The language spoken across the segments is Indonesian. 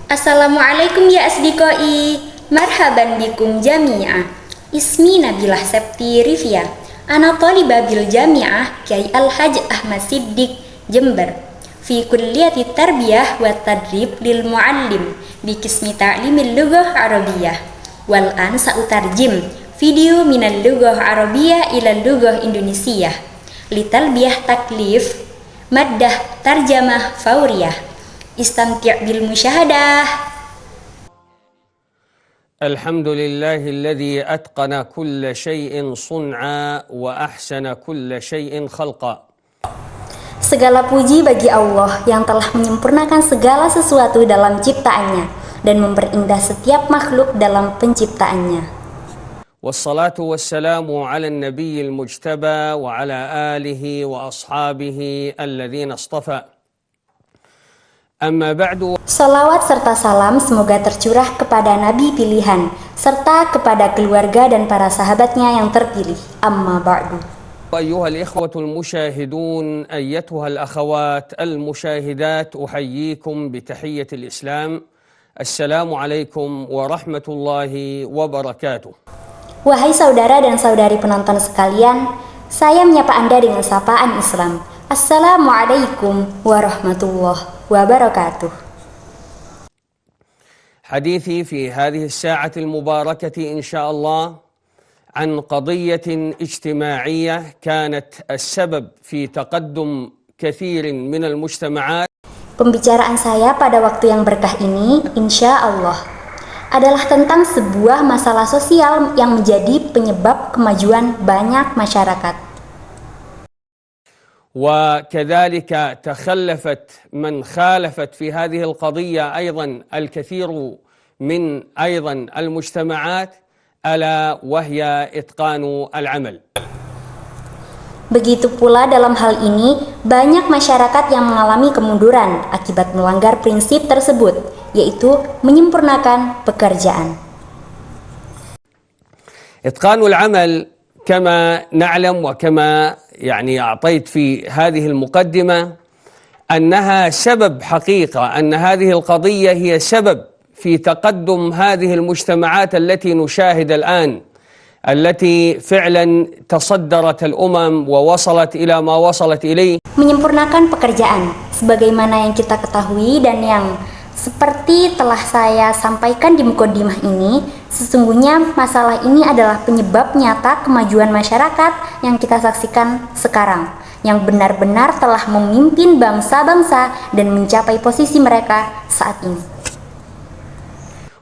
Assalamualaikum ya asdiqai, marhaban bikum jami'ah. Ismi Nabilah Septi Rifia, ana talibah bil jami'ah Kiai Al-Haj Ahmad Siddiq, Jember. Fi kulliyati tarbiyah wa tadrib lil muallim bi qismi ta'limil lughah arabiyyah. Wal an sa'utarjim video minal lughah arabiyyah ila lughah indonesiah. Litalbiyah taklif maddah tarjamah fauriyah. Istamti' bil musyahadah. الحمد لله الذي أتقن كل شيء صنعا وأحسن كل شيء خلقا. Segala puji bagi Allah yang telah menyempurnakan segala sesuatu dalam ciptaannya dan memperindah setiap makhluk dalam penciptaannya. والصلاة والسلام على النبي المجتبى وعلى آله وأصحابه الذين اصطفى. Amma ba'du. Salawat serta salam semoga tercurah kepada Nabi pilihan serta kepada keluarga dan para sahabatnya yang terpilih. Amma ba'du. أيها الإخوة المشاهدون أيتها الأخوات المشاهدات أحييكم بتحية الإسلام. السلام عليكم ورحمة الله وبركاته. Wahai saudara dan saudari penonton sekalian, saya menyapa Anda dengan sapaan Islam. Assalamualaikum warahmatullahi wabarakatuh. حديثي في هذه الساعة المباركة إن شاء الله عن قضية اجتماعية كانت السبب في تقدم كثير من المجتمعات. Pembicaraan saya pada waktu yang berkah ini, insya Allah, adalah tentang sebuah masalah sosial yang menjadi penyebab kemajuan banyak masyarakat. وكذلك تخلفت من خالفت في هذه القضية أيضا الكثير من أيضا المجتمعات ألا وهي إتقان العمل. Begitu pula dalam hal ini banyak masyarakat yang mengalami kemunduran akibat melanggar prinsip tersebut, yaitu menyempurnakan pekerjaan. إتقان العمل كما نعلم وكما أعطيت في هذه المقدمة أنها سبب حقيقة، أن هذه القضية هي سبب في تقدم هذه المجتمعات التي نشاهد الآن، التي فعلا تصدرت الأمم ووصلت إلى ما وصلت إليه. Menyempurnakan pekerjaan, sebagaimana yang kita ketahui dan yang seperti telah saya sampaikan di mukadimah ini, sesungguhnya masalah ini adalah penyebab nyata kemajuan masyarakat yang kita saksikan sekarang, yang benar-benar telah memimpin bangsa-bangsa dan mencapai posisi mereka saat ini.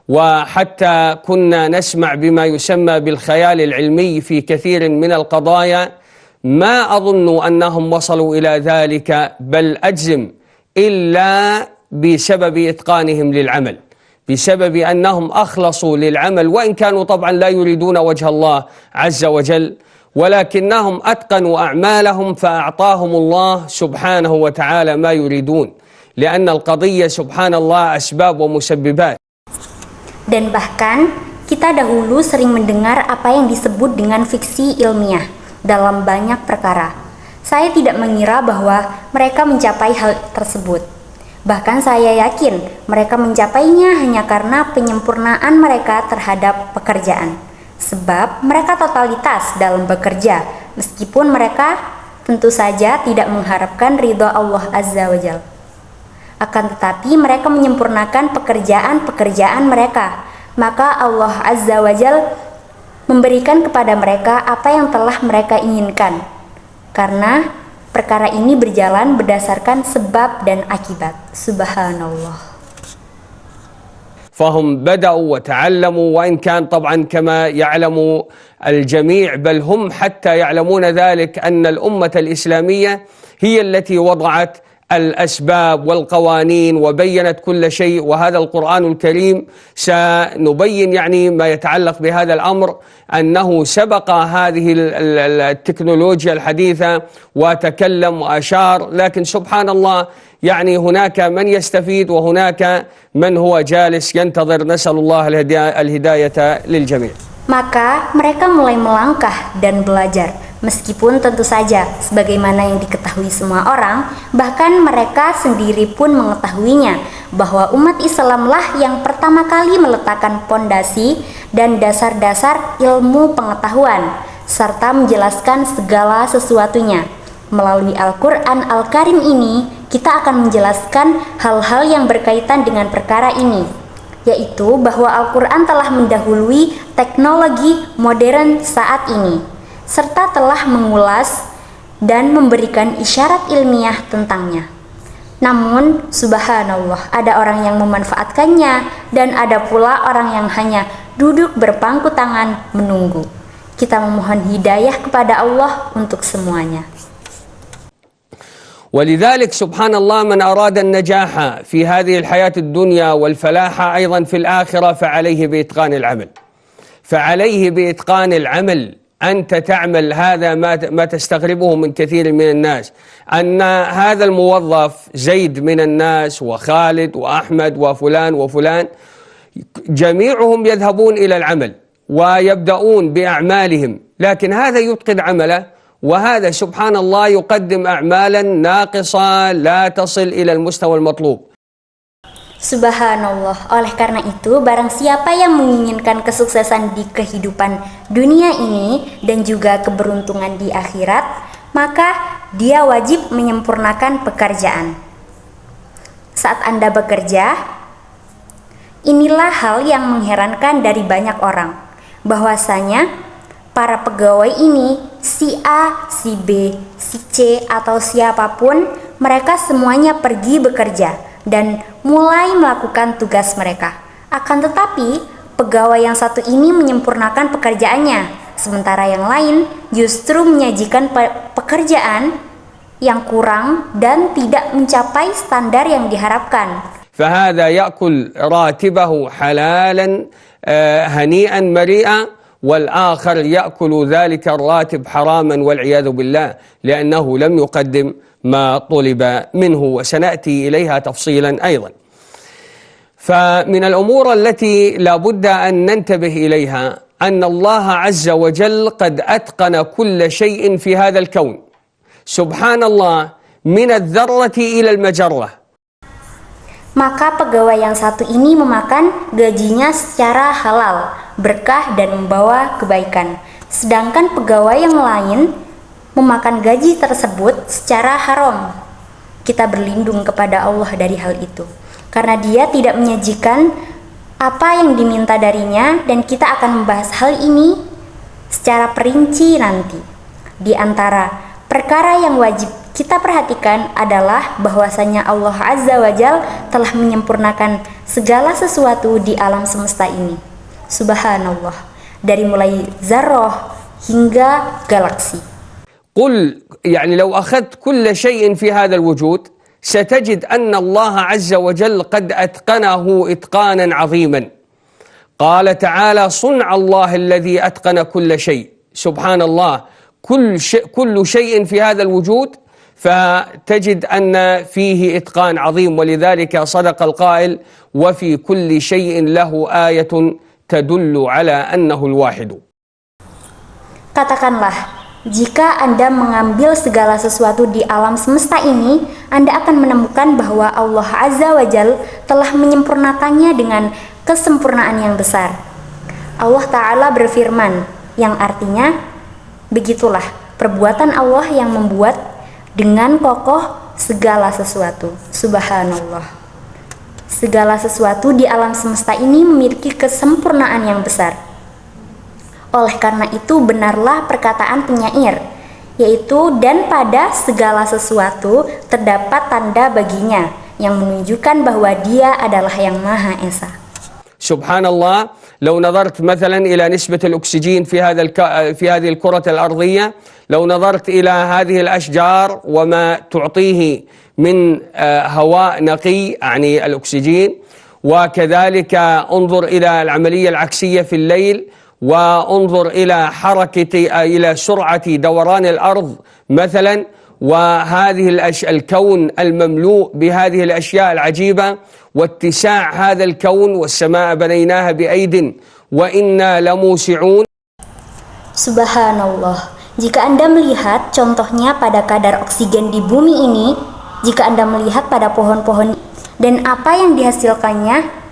وحتى كنا نسمع بما يسمى بالخيال العلمي في كثير من القضايا، ما أظن أنهم وصلوا إلى ذلك، بل أجزم إلا بسبب إتقانهم للعمل، بسبب أنهم أخلصوا للعمل، وإن كانوا طبعا لا يريدون وجه الله عز وجل، ولكنهم أتقنوا أعمالهم فأعطاهم الله سبحانه وتعالى ما يريدون، لأن القضية سبحان الله أسباب ومسببات. Dan bahkan kita dahulu sering mendengar apa yang disebut dengan fiksi ilmiah dalam banyak perkara. Saya tidak mengira bahwa mereka mencapai hal tersebut. Bahkan saya yakin mereka mencapainya hanya karena penyempurnaan mereka terhadap pekerjaan. Sebab mereka totalitas dalam bekerja, meskipun mereka tentu saja tidak mengharapkan ridha Allah Azza wa Jalla. Akan tetapi mereka menyempurnakan pekerjaan-pekerjaan mereka, maka Allah Azza wa Jalla memberikan kepada mereka apa yang telah mereka inginkan, karena perkara ini berjalan berdasarkan sebab dan akibat. Subhanallah. فهم بدأوا وتعلموا، وإن كان طبعا كما يعلم الجميع، بل هم حتى يعلمون ذلك، أن الأمة الإسلامية هي التي وضعت الأسباب والقوانين وبينت كل شيء، وهذا القرآن الكريم سنبين ما يتعلق بهذا الأمر، أنه سبق هذه التكنولوجيا الحديثة وتكلم وأشار، لكن سبحان الله هناك من يستفيد وهناك من هو جالس ينتظر. نسأل الله الهداية للجميع. Maka mereka mulai melangkah dan belajar, meskipun tentu saja sebagaimana yang diketahui semua orang, bahkan mereka sendiri pun mengetahuinya, bahwa umat Islamlah yang pertama kali meletakkan pondasi dan dasar-dasar ilmu pengetahuan serta menjelaskan segala sesuatunya. Melalui Al-Quran Al-Karim ini, kita akan menjelaskan hal-hal yang berkaitan dengan perkara ini, yaitu bahwa Al-Quran telah mendahului teknologi modern saat ini, serta telah mengulas dan memberikan isyarat ilmiah tentangnya. Namun, subhanallah, ada orang yang memanfaatkannya dan ada pula orang yang hanya duduk berpangku tangan menunggu. Kita memohon hidayah kepada Allah untuk semuanya. ولذلك سبحان الله من أراد النجاح في هذه الحياة الدنيا والفلاح أيضا في الآخرة فعليه بإتقان العمل. فعليه بإتقان العمل. أنت تعمل هذا ما تستغربه من كثير من الناس، أن هذا الموظف زيد من الناس وخالد وأحمد وفلان وفلان جميعهم يذهبون إلى العمل ويبدأون بأعمالهم، لكن هذا يتقن عمله وهذا سبحان الله يقدم أعمالا ناقصة لا تصل إلى المستوى المطلوب. Subhanallah, oleh karena itu barang siapa yang menginginkan kesuksesan di kehidupan dunia ini dan juga keberuntungan di akhirat, maka dia wajib menyempurnakan pekerjaan. Saat Anda bekerja, inilah hal yang mengherankan dari banyak orang, bahwasanya para pegawai ini, si A, si B, si C, atau siapapun, mereka semuanya pergi bekerja dan mulai melakukan tugas mereka. Akan tetapi, pegawai yang satu ini menyempurnakan pekerjaannya, sementara yang lain justru menyajikan pekerjaan yang kurang dan tidak mencapai standar yang diharapkan. فهذا يأكل راتبه حلالا هنيئا مريئا والآخر يأكل ذلك الراتب حراما والعياذ بالله لأنه لم يقدم ما طلب منه، وسنأتي إليها تفصيلا أيضا. فمن الأمور التي لا بد أن ننتبه إليها أن الله عز وجل قد أتقن كل شيء في هذا الكون سبحان الله من الذرة إلى المجرة. Maka pegawai yang satu ini memakan gajinya secara halal, berkah dan membawa kebaikan. Sedangkan pegawai yang lain memakan gaji tersebut secara haram. Kita berlindung kepada Allah dari hal itu, karena Dia tidak menyajikan apa yang diminta darinya, dan kita akan membahas hal ini secara perinci nanti. Di antara perkara yang wajib kita perhatikan adalah bahwasanya Allah Azza wa Jal telah menyempurnakan segala sesuatu di alam semesta ini. Subhanallah, dari mulai zarrah hingga galaksi. قل يعني لو أخذت كل شيء في هذا الوجود ستجد أن الله عز وجل قد أتقنه إتقانا عظيما. قال تعالى صنع الله الذي أتقن كل شيء. سبحان الله، كل شيء في هذا الوجود فتجد أن فيه إتقان عظيم، ولذلك صدق القائل وفي كل شيء له آية تدل على أنه الواحد. Katakanlah, jika Anda mengambil segala sesuatu di alam semesta ini, Anda akan menemukan bahwa Allah Azza wa Jal telah menyempurnakannya dengan kesempurnaan yang besar. Allah Ta'ala berfirman, yang artinya, begitulah perbuatan Allah yang membuat dengan kokoh segala sesuatu. Subhanallah. Segala sesuatu di alam semesta ini memiliki kesempurnaan yang besar. Oleh karena itu benarlah perkataan penyair, yaitu dan pada segala sesuatu terdapat tanda baginya yang menunjukkan bahwa Dia adalah yang Maha Esa. Subhanallah, لو نظرت مثلا إلى نسبة الأكسجين في هذه الكرة الأرضية، لو نظرت إلى هذه الأشجار وما تعطيه من هواء نقي يعني الأكسجين، وكذلك انظر إلى العملية العكسية في الليل، وانظر إلى سرعة دوران الأرض مثلا، وهذه الكون المملوء بهذه الأشياء العجيبة واتساع هذا الكون، والسماء بنيناها بأيد وإنا لموسعون. Subhanallah, jika Anda melihat contohnya pada kadar oksigen di bumi ini, Jika Anda melihat pada pohon-pohon dan apa yang dihasilkannya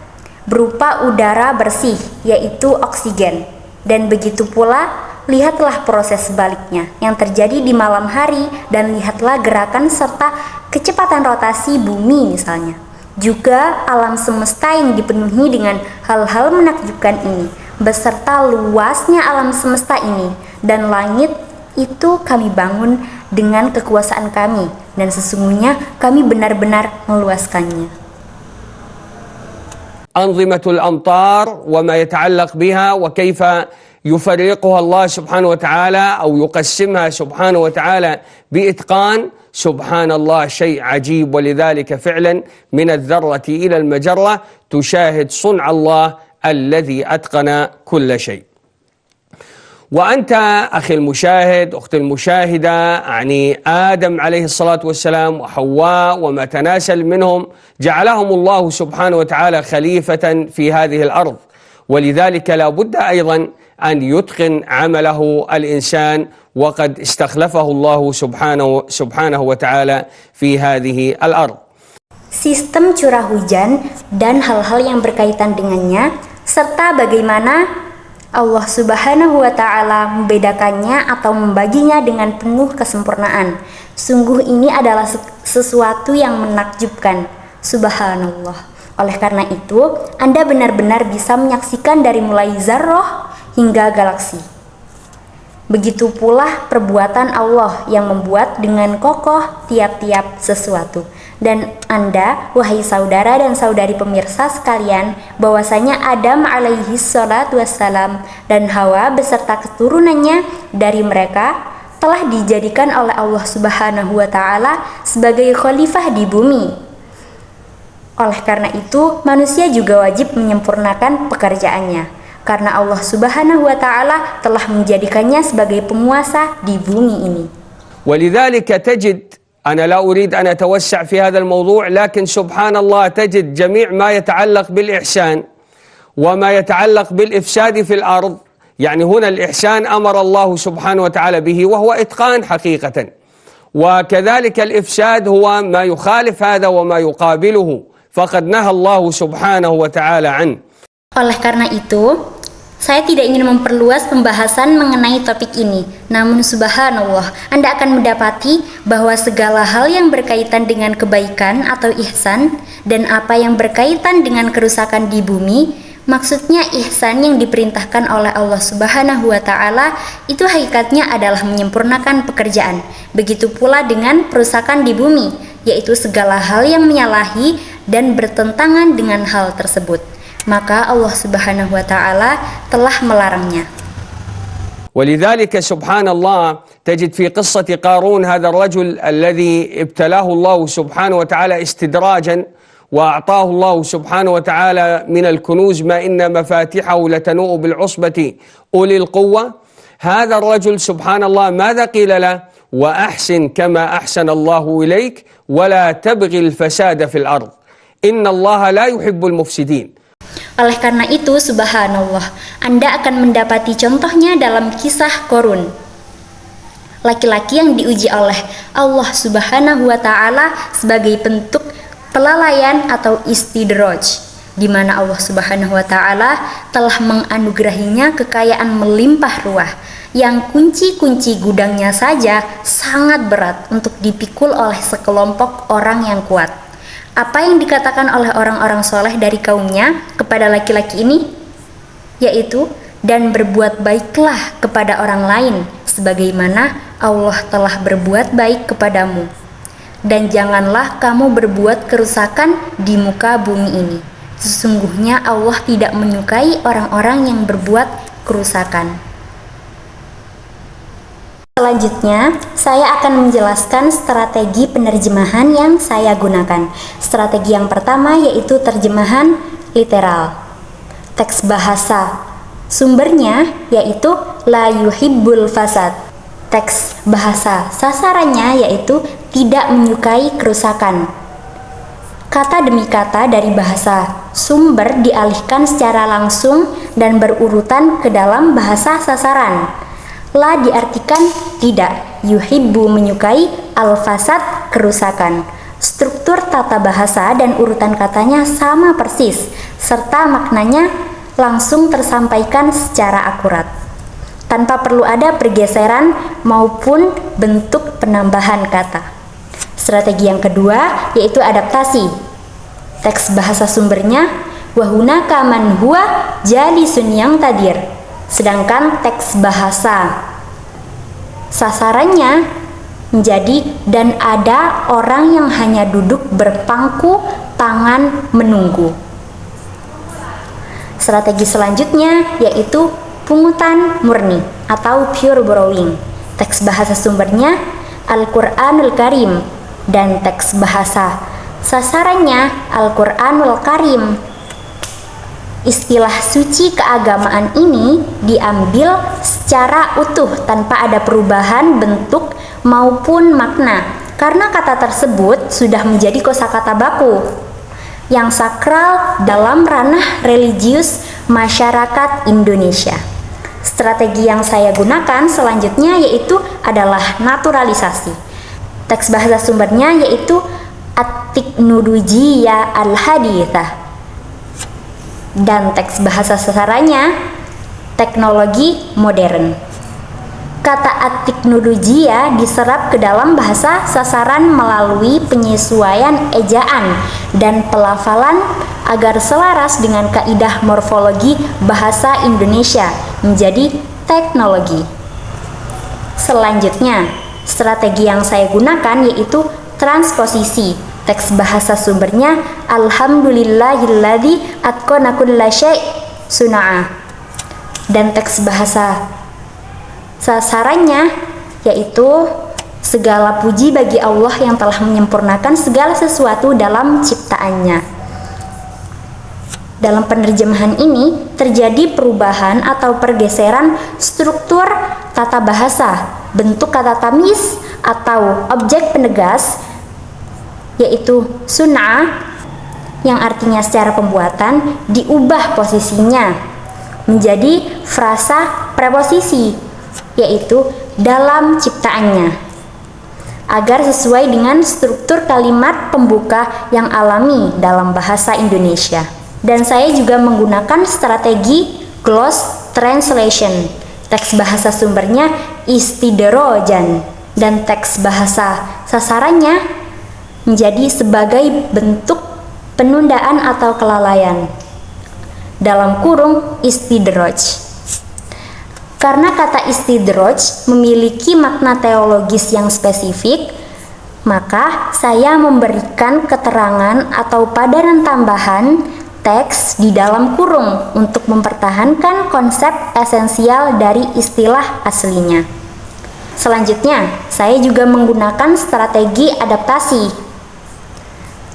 berupa udara bersih, yaitu oksigen. Dan begitu pula, lihatlah proses sebaliknya yang terjadi di malam hari, dan lihatlah gerakan serta kecepatan rotasi bumi misalnya. Juga alam semesta yang dipenuhi dengan hal-hal menakjubkan ini, beserta luasnya alam semesta ini, dan langit itu kami bangun dengan kekuasaan kami, dan sesungguhnya kami benar-benar meluaskannya. أنظمة الأمطار وما يتعلق بها وكيف يفرقها الله سبحانه وتعالى أو يقسمها سبحانه وتعالى بإتقان. سبحان الله شيء عجيب، ولذلك فعلا من الذرة إلى المجرة تشاهد صنع الله الذي أتقن كل شيء. وأنت أخي المشاهد، أختي المشاهدة، يعني آدم عليه الصلاة والسلام وحواء وما تناسل منهم جعلهم الله سبحانه وتعالى خليفة في هذه الأرض، ولذلك لا بد أيضا أن يتقن عمله الإنسان، وقد استخلفه الله سبحانه وتعالى في هذه الأرض. Sistem curah hujan dan hal-hal yang berkaitan dengannya, serta bagaimana Allah Subhanahu wa Ta'ala membedakannya atau membaginya dengan penuh kesempurnaan. Sungguh ini adalah sesuatu yang menakjubkan. Subhanallah. Oleh karena itu, Anda benar-benar bisa menyaksikan dari mulai zarrah hingga galaksi. Begitu pula perbuatan Allah yang membuat dengan kokoh tiap-tiap sesuatu. Dan Anda, wahai saudara dan saudari pemirsa sekalian, bahwasanya Adam alaihi salatu wassalam dan Hawa beserta keturunannya dari mereka telah dijadikan oleh Allah Subhanahu wa Ta'ala sebagai khalifah di bumi. Oleh karena itu, manusia juga wajib menyempurnakan pekerjaannya, karena Allah Subhanahu wa Ta'ala telah menjadikannya sebagai penguasa di bumi ini. ولذلك تجد، أنا لا أريد أن أتوسع في هذا الموضوع، لكن سبحان الله تجد جميع ما يتعلق بالإحسان وما يتعلق بالإفساد في الأرض، يعني هنا الإحسان أمر الله سبحانه وتعالى به وهو إتقان حقيقة، وكذلك الإفساد هو ما يخالف هذا وما يقابله، فقد نهى الله سبحانه وتعالى عنه. Oleh karena itu, saya tidak ingin memperluas pembahasan mengenai topik ini. Namun subhanallah, Anda akan mendapati bahwa segala hal yang berkaitan dengan kebaikan atau ihsan dan apa yang berkaitan dengan kerusakan di bumi, maksudnya ihsan yang diperintahkan oleh Allah Subhanahu wa Ta'ala itu hakikatnya adalah menyempurnakan pekerjaan. Begitu pula dengan perusakan di bumi, yaitu segala hal yang menyalahi dan bertentangan dengan hal tersebut. Maka Allah Subhanahu wa Ta'ala telah melarangnya. ولذلك سبحان الله تجد في قصة قارون هذا الرجل الذي ابتلاه الله سبحانه وتعالى استدراجا، وأعطاه الله سبحانه وتعالى من الكنوز ما إن مفاتحه لتنوء بالعصبة أولي القوة. هذا الرجل سبحان الله ماذا قيل له؟ وأحسن كما أحسن الله إليك ولا تبغي الفساد في الأرض إن الله لا يحب المفسدين. Oleh karena itu, subhanallah, Anda akan mendapati contohnya dalam kisah Qarun, laki-laki yang diuji oleh Allah Subhanahu wa Ta'ala sebagai bentuk pelalaian atau istidraj, di mana Allah Subhanahu wa Ta'ala telah menganugerahinya kekayaan melimpah ruah, yang kunci-kunci gudangnya saja sangat berat untuk dipikul oleh sekelompok orang yang kuat. Apa yang dikatakan oleh orang-orang soleh dari kaumnya kepada laki-laki ini? Yaitu, dan berbuat baiklah kepada orang lain sebagaimana Allah telah berbuat baik kepadamu, dan janganlah kamu berbuat kerusakan di muka bumi ini. Sesungguhnya Allah tidak menyukai orang-orang yang berbuat kerusakan. Selanjutnya, saya akan menjelaskan strategi penerjemahan yang saya gunakan. Strategi yang pertama yaitu terjemahan literal. Teks bahasa. Sumbernya yaitu la yuhibbul fasad. Teks bahasa sasarannya yaitu tidak menyukai kerusakan. Kata demi kata dari bahasa sumber dialihkan secara langsung dan berurutan ke dalam bahasa sasaran. La diartikan tidak, yuhibbu menyukai, al-fasad kerusakan. Struktur tata bahasa dan urutan katanya sama persis, serta maknanya langsung tersampaikan secara akurat, tanpa perlu ada pergeseran maupun bentuk penambahan kata. Strategi yang kedua yaitu adaptasi. Teks bahasa sumbernya wahunaka man huwa jalisun yang tadir. Sedangkan teks bahasa sasarannya menjadi dan ada orang yang hanya duduk berpangku tangan menunggu. Strategi selanjutnya yaitu pungutan murni atau pure borrowing. Teks bahasa sumbernya Al-Qur'anul Karim dan teks bahasa sasarannya Al-Qur'anul Karim. Istilah suci keagamaan ini diambil secara utuh tanpa ada perubahan bentuk maupun makna, karena kata tersebut sudah menjadi kosakata baku yang sakral dalam ranah religius masyarakat Indonesia. Strategi yang saya gunakan selanjutnya yaitu adalah naturalisasi. Teks bahasa sumbernya yaitu At-Tiknologiyah Al-Hadithah dan teks bahasa sasarannya teknologi modern. Kata at-tiknologiyah diserap ke dalam bahasa sasaran melalui penyesuaian ejaan dan pelafalan agar selaras dengan kaidah morfologi bahasa Indonesia menjadi teknologi. Selanjutnya, strategi yang saya gunakan yaitu transposisi. Teks bahasa sumbernya Alhamdulillahilladzi atqana kulla syai' sun'a. Dan teks bahasa sasarannya yaitu segala puji bagi Allah yang telah menyempurnakan segala sesuatu dalam ciptaannya. Dalam penerjemahan ini terjadi perubahan atau pergeseran struktur tata bahasa, bentuk kata tamis atau objek penegas yaitu sun'ah yang artinya secara pembuatan diubah posisinya menjadi frasa preposisi yaitu dalam ciptaannya agar sesuai dengan struktur kalimat pembuka yang alami dalam bahasa Indonesia. Dan saya juga menggunakan strategi gloss translation. Teks bahasa sumbernya istidrojan dan teks bahasa sasarannya menjadi sebagai bentuk penundaan atau kelalaian dalam kurung istidroj. Karena kata istidroj memiliki makna teologis yang spesifik, maka saya memberikan keterangan atau padanan tambahan teks di dalam kurung untuk mempertahankan konsep esensial dari istilah aslinya. Selanjutnya, saya juga menggunakan strategi adaptasi.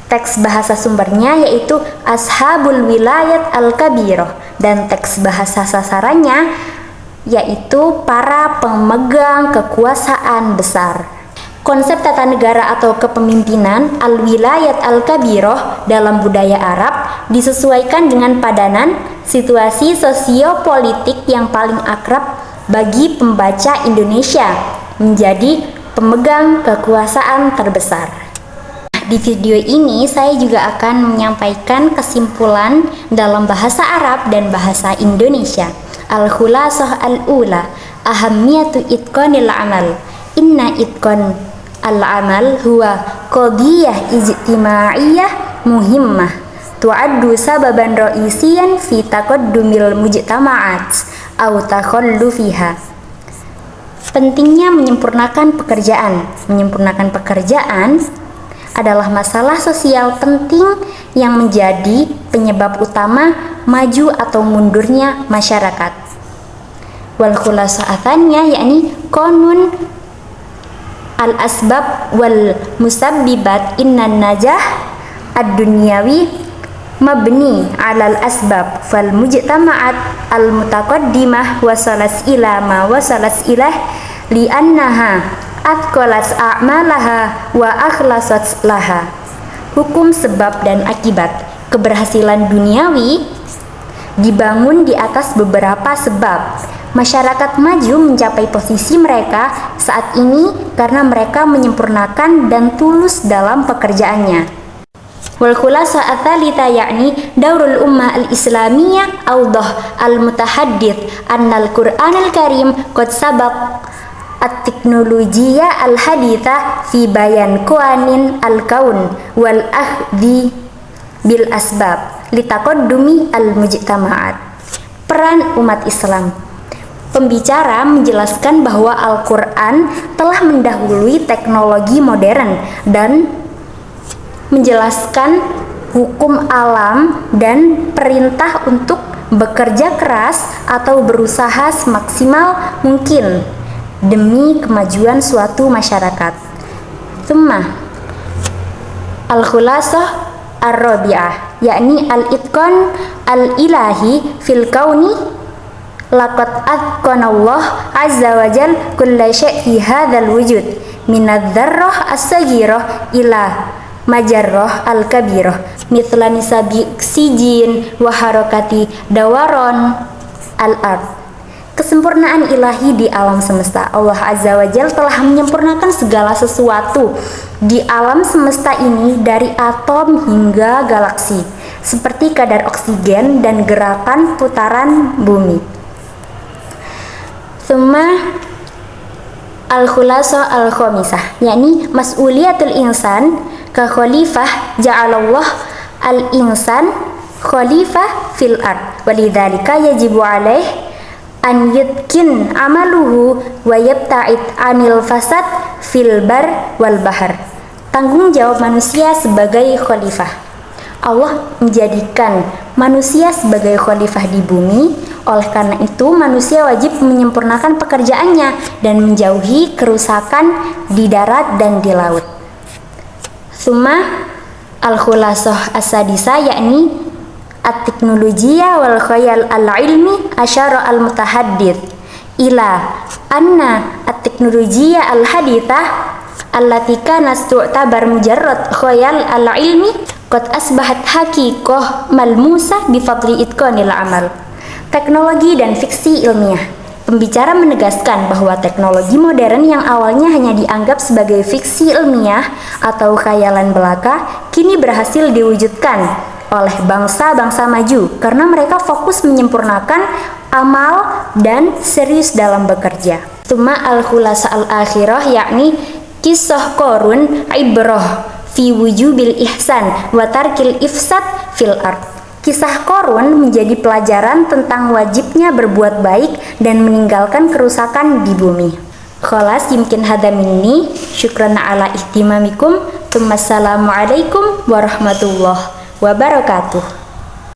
Teks bahasa sumbernya yaitu Ashabul Wilayat Al-Kabirah dan teks bahasa sasarannya yaitu para pemegang kekuasaan besar. Konsep tata negara atau kepemimpinan Al-Wilayat Al-Kabirah dalam budaya Arab disesuaikan dengan padanan situasi sosiopolitik yang paling akrab bagi pembaca Indonesia menjadi pemegang kekuasaan terbesar. Di video ini saya juga akan menyampaikan kesimpulan dalam bahasa Arab dan bahasa Indonesia. Al-Khulasah al-Ula ahammiyatu itqanil amal. Inna itqan al-amal huwa qadiyah ijtimaiyah muhimmah tu'addu sababan ra'isiyan fi taqaddumil mujtama'at aw takhallufiha. Pentingnya menyempurnakan pekerjaan. Menyempurnakan pekerjaan adalah masalah sosial penting yang menjadi penyebab utama maju atau mundurnya masyarakat. Wal khulasah athaniyah yakni qanun al asbab wal musabbibat innan najah ad-dunyawi mabni 'alal asbab fal mujtama'at al mutaqaddimah wasalas ila ma wasalas ilah li annaha atqalat a'malaha wa akhlasat laha. Hukum sebab dan akibat. Keberhasilan duniawi dibangun di atas beberapa sebab. Masyarakat maju mencapai posisi mereka saat ini karena mereka menyempurnakan dan tulus dalam pekerjaannya. Wal khulasa ats-tsalitsa yakni daurul ummah al-islamiyah awdah al-mutahaddits annal Qur'anul Karim qad sabaq at-teknologiya al-haditha fi bayan qawanin al-kaun wal akhdhi bil asbab litaqaddumi al-mujtama'at. Peran umat Islam. Pembicara menjelaskan bahwa Al-Quran telah mendahului teknologi modern dan menjelaskan hukum alam dan perintah untuk bekerja keras atau berusaha semaksimal mungkin demi kemajuan suatu masyarakat. Tsumma al-khulasah ar-rabi'ah yakni al-itqan al-ilahi fil kauni laqad atqanallah azza wa jal kulla syai' fi hadzal wujud minadz-dzarrah as-saghirah ila majarrah al-kabirah mithla nisabi oksigen wa harakati dawaron al-ard. Kesempurnaan ilahi di alam semesta. Allah Azza wa Jalla telah menyempurnakan segala sesuatu di alam semesta ini dari atom hingga galaksi, seperti kadar oksigen dan gerakan putaran bumi. Tsumma al-khulasa al-khamisah yakni mas'uliyatul insan ka khalifah ja'alallah al-insan khalifah fil ard walidzalika yajibu alaih an yutkin amaluhu wa yabta'id anil fasad fil bar wal bahar. Tanggung jawab manusia sebagai khalifah. Allah menjadikan manusia sebagai khalifah di bumi, oleh karena itu manusia wajib menyempurnakan pekerjaannya dan menjauhi kerusakan di darat dan di laut. Tsumma al-khulasah as-sadisa yakni at-teknologiya wal khayal al-ilmi asyara al-mutahaddits ila anna at-teknologiya al-hadithah allati kanat tu'tabar mujarrad khayal al-ilmi qad asbahat haqiqah malmusah bi fadli itqanil amal. Teknologi dan fiksi ilmiah. Pembicara menegaskan bahwa teknologi modern yang awalnya hanya dianggap sebagai fiksi ilmiah atau khayalan belaka, kini berhasil diwujudkan oleh bangsa-bangsa maju karena mereka fokus menyempurnakan amal dan serius dalam bekerja. Tsumma al-khulasa al-akhirah yakni kisah Qarun ibrah fi wujubil ihsan wa tarkil ifsad fil ard. Kisah Qarun menjadi pelajaran tentang wajibnya berbuat baik dan meninggalkan kerusakan di bumi. Khalas yumkin hadza minni, syukran ala ihtimamikum. Assalamualaikum warahmatullahi wabarakatuh.